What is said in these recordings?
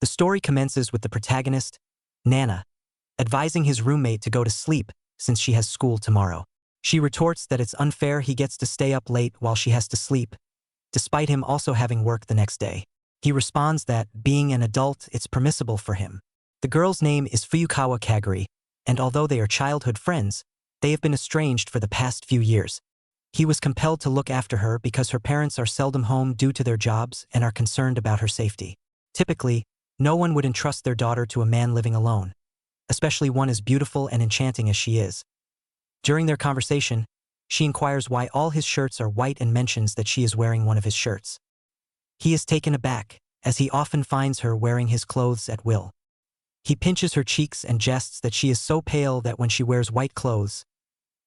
The story commences with the protagonist, Nana, advising his roommate to go to sleep since she has school tomorrow. She retorts that it's unfair he gets to stay up late while she has to sleep, despite him also having work the next day. He responds that, being an adult, it's permissible for him. The girl's name is Fuyukawa Kageri, and although they are childhood friends, they have been estranged for the past few years. He was compelled to look after her because her parents are seldom home due to their jobs and are concerned about her safety. Typically, no one would entrust their daughter to a man living alone, especially one as beautiful and enchanting as she is. During their conversation, she inquires why all his shirts are white and mentions that she is wearing one of his shirts. He is taken aback, as he often finds her wearing his clothes at will. He pinches her cheeks and jests that she is so pale that when she wears white clothes,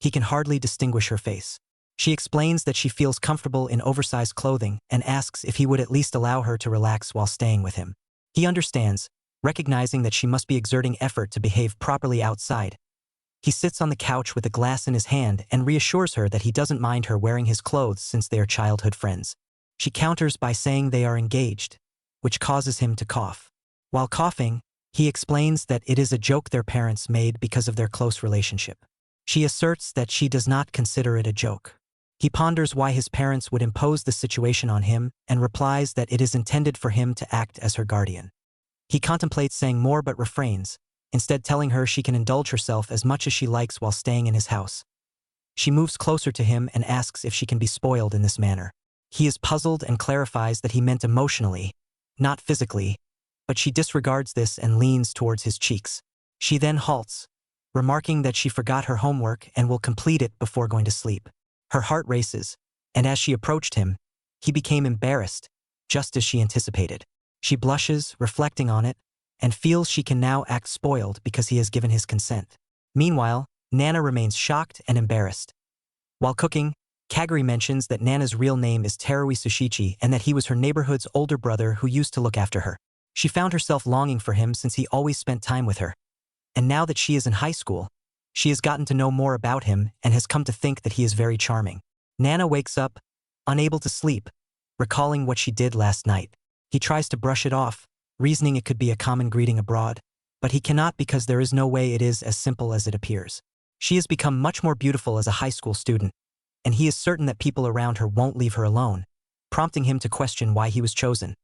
he can hardly distinguish her face. She explains that she feels comfortable in oversized clothing and asks if he would at least allow her to relax while staying with him. He understands, recognizing that she must be exerting effort to behave properly outside. He sits on the couch with a glass in his hand and reassures her that he doesn't mind her wearing his clothes since they are childhood friends. She counters by saying they are engaged, which causes him to cough. While coughing, he explains that it is a joke their parents made because of their close relationship. She asserts that she does not consider it a joke. He ponders why his parents would impose the situation on him and replies that it is intended for him to act as her guardian. He contemplates saying more but refrains, instead telling her she can indulge herself as much as she likes while staying in his house. She moves closer to him and asks if she can be spoiled in this manner. He is puzzled and clarifies that he meant emotionally, not physically, but she disregards this and leans towards his cheeks. She then halts, remarking that she forgot her homework and will complete it before going to sleep. Her heart races, and as she approached him, he became embarrassed, just as she anticipated. She blushes, reflecting on it, and feels she can now act spoiled because he has given his consent. Meanwhile, Nana remains shocked and embarrassed. While cooking, Kageri mentions that Nana's real name is Terui Sushichi and that he was her neighborhood's older brother who used to look after her. She found herself longing for him since he always spent time with her. And now that she is in high school, she has gotten to know more about him and has come to think that he is very charming. Nana wakes up, unable to sleep, recalling what she did last night. He tries to brush it off, reasoning it could be a common greeting abroad, but he cannot because there is no way it is as simple as it appears. She has become much more beautiful as a high school student, and he is certain that people around her won't leave her alone, prompting him to question why he was chosen.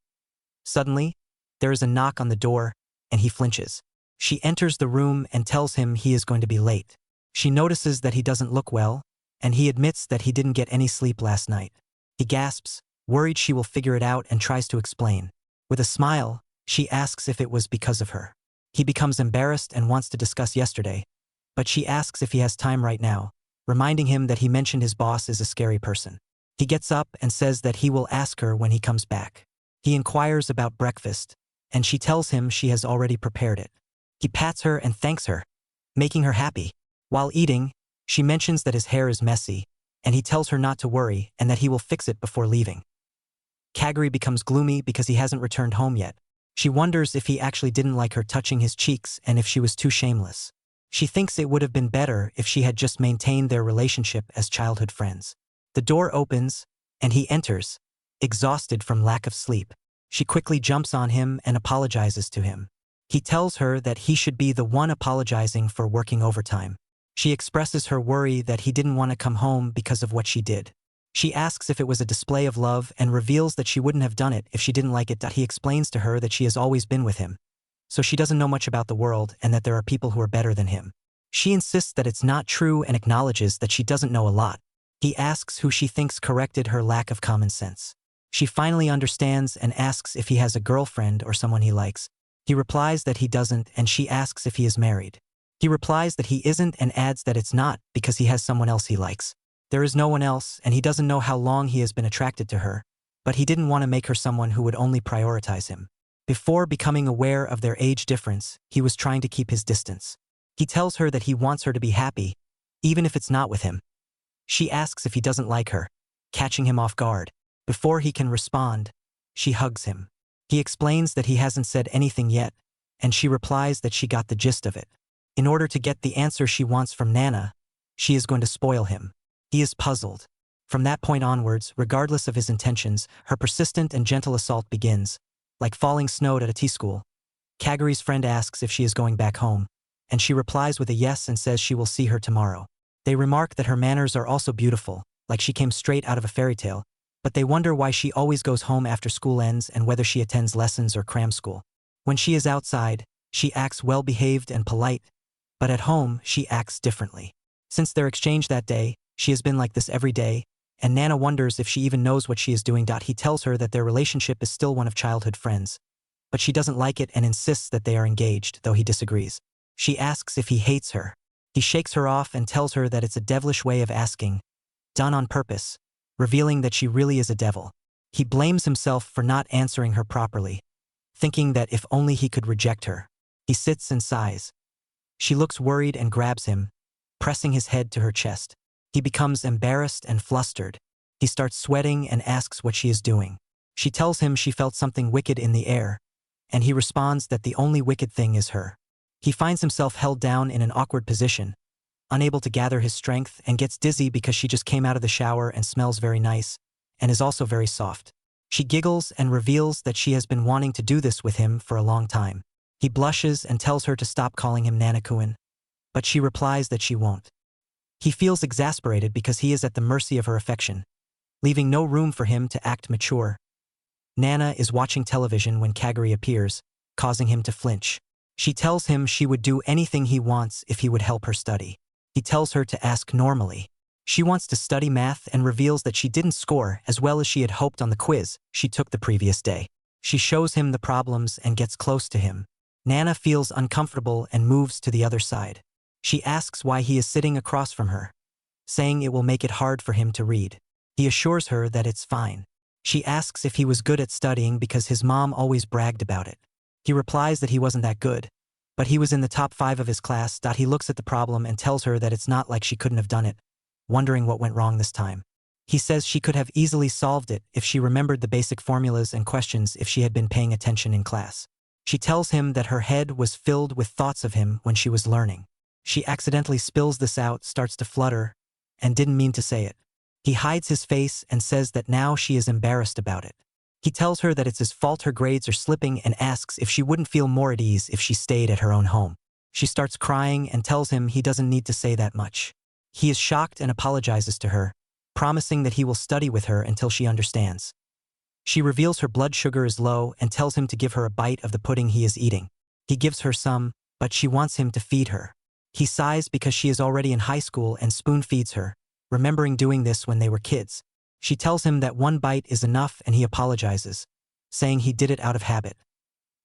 Suddenly, there is a knock on the door, and he flinches. She enters the room and tells him he is going to be late. She notices that he doesn't look well, and he admits that he didn't get any sleep last night. He gasps, worried she will figure it out, and tries to explain. With a smile, she asks if it was because of her. He becomes embarrassed and wants to discuss yesterday, but she asks if he has time right now, reminding him that he mentioned his boss is a scary person. He gets up and says that he will ask her when he comes back. He inquires about breakfast, and she tells him she has already prepared it. He pats her and thanks her, making her happy. While eating, she mentions that his hair is messy, and he tells her not to worry and that he will fix it before leaving. Kageri becomes gloomy because he hasn't returned home yet. She wonders if he actually didn't like her touching his cheeks and if she was too shameless. She thinks it would have been better if she had just maintained their relationship as childhood friends. The door opens, and he enters, exhausted from lack of sleep. She quickly jumps on him and apologizes to him. He tells her that he should be the one apologizing for working overtime. She expresses her worry that he didn't want to come home because of what she did. She asks if it was a display of love and reveals that she wouldn't have done it if she didn't like it. He explains to her that she has always been with him, so she doesn't know much about the world and that there are people who are better than him. She insists that it's not true and acknowledges that she doesn't know a lot. He asks who she thinks corrected her lack of common sense. She finally understands and asks if he has a girlfriend or someone he likes. He replies that he doesn't, and she asks if he is married. He replies that he isn't and adds that it's not because he has someone else he likes. There is no one else, and he doesn't know how long he has been attracted to her, but he didn't want to make her someone who would only prioritize him. Before becoming aware of their age difference, he was trying to keep his distance. He tells her that he wants her to be happy, even if it's not with him. She asks if he doesn't like her, catching him off guard. Before he can respond, she hugs him. He explains that he hasn't said anything yet, and she replies that she got the gist of it. In order to get the answer she wants from Nana, she is going to spoil him. He is puzzled. From that point onwards, regardless of his intentions, her persistent and gentle assault begins, like falling snow at a tea school. Kageri's friend asks if she is going back home, and she replies with a yes and says she will see her tomorrow. They remark that her manners are also beautiful, like she came straight out of a fairy tale, but they wonder why she always goes home after school ends and whether she attends lessons or cram school. When she is outside, she acts well-behaved and polite, but at home, she acts differently. Since their exchange that day, she has been like this every day, and Nana wonders if she even knows what she is doing. He tells her that their relationship is still one of childhood friends, but she doesn't like it and insists that they are engaged, though he disagrees. She asks if he hates her. He shakes her off and tells her that it's a devilish way of asking, done on purpose, revealing that she really is a devil. He blames himself for not answering her properly, thinking that if only he could reject her. He sits and sighs. She looks worried and grabs him, pressing his head to her chest. He becomes embarrassed and flustered. He starts sweating and asks what she is doing. She tells him she felt something wicked in the air, and he responds that the only wicked thing is her. He finds himself held down in an awkward position, unable to gather his strength, and gets dizzy because she just came out of the shower and smells very nice, and is also very soft. She giggles and reveals that she has been wanting to do this with him for a long time. He blushes and tells her to stop calling him Nana-kun, but she replies that she won't. He feels exasperated because he is at the mercy of her affection, leaving no room for him to act mature. Nana is watching television when Kageri appears, causing him to flinch. She tells him she would do anything he wants if he would help her study. He tells her to ask normally. She wants to study math and reveals that she didn't score as well as she had hoped on the quiz she took the previous day. She shows him the problems and gets close to him. Nana feels uncomfortable and moves to the other side. She asks why he is sitting across from her, saying it will make it hard for him to read. He assures her that it's fine. She asks if he was good at studying because his mom always bragged about it. He replies that he wasn't that good, but he was in the top 5 of his class. He looks at the problem and tells her that it's not like she couldn't have done it, wondering what went wrong this time. He says she could have easily solved it if she remembered the basic formulas and questions if she had been paying attention in class. She tells him that her head was filled with thoughts of him when she was learning. She accidentally spills this out, starts to flutter, and didn't mean to say it. He hides his face and says that now she is embarrassed about it. He tells her that it's his fault her grades are slipping and asks if she wouldn't feel more at ease if she stayed at her own home. She starts crying and tells him he doesn't need to say that much. He is shocked and apologizes to her, promising that he will study with her until she understands. She reveals her blood sugar is low and tells him to give her a bite of the pudding he is eating. He gives her some, but she wants him to feed her. He sighs because she is already in high school and spoon feeds her, remembering doing this when they were kids. She tells him that one bite is enough and he apologizes, saying he did it out of habit.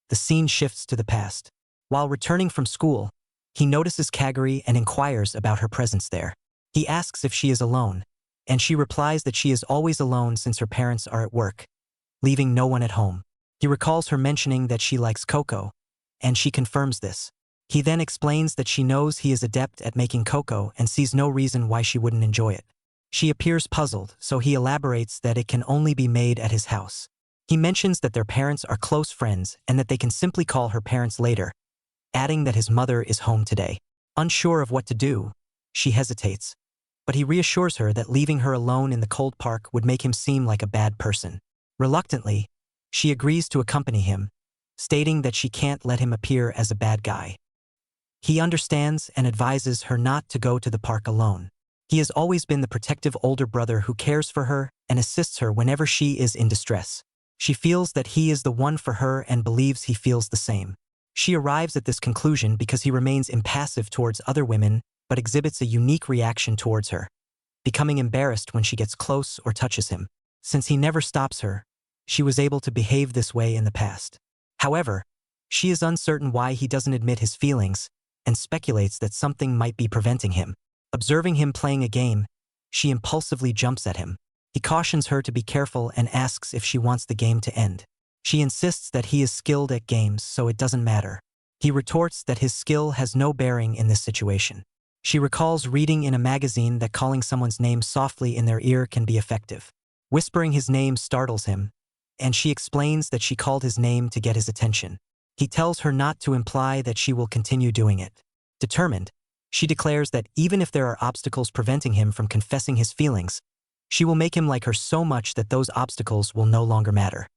The scene shifts to the past. While returning from school, he notices Kageri and inquires about her presence there. He asks if she is alone, and she replies that she is always alone since her parents are at work, leaving no one at home. He recalls her mentioning that she likes cocoa, and she confirms this. He then explains that she knows he is adept at making cocoa and sees no reason why she wouldn't enjoy it. She appears puzzled, so he elaborates that it can only be made at his house. He mentions that their parents are close friends and that they can simply call her parents later, adding that his mother is home today. Unsure of what to do, she hesitates, but he reassures her that leaving her alone in the cold park would make him seem like a bad person. Reluctantly, she agrees to accompany him, stating that she can't let him appear as a bad guy. He understands and advises her not to go to the park alone. He has always been the protective older brother who cares for her and assists her whenever she is in distress. She feels that he is the one for her and believes he feels the same. She arrives at this conclusion because he remains impassive towards other women but exhibits a unique reaction towards her, becoming embarrassed when she gets close or touches him. Since he never stops her, she was able to behave this way in the past. However, she is uncertain why he doesn't admit his feelings and speculates that something might be preventing him. Observing him playing a game, she impulsively jumps at him. He cautions her to be careful and asks if she wants the game to end. She insists that he is skilled at games, so it doesn't matter. He retorts that his skill has no bearing in this situation. She recalls reading in a magazine that calling someone's name softly in their ear can be effective. Whispering his name startles him, and she explains that she called his name to get his attention. He tells her not to imply that she will continue doing it. Determined, she declares that even if there are obstacles preventing him from confessing his feelings, she will make him like her so much that those obstacles will no longer matter.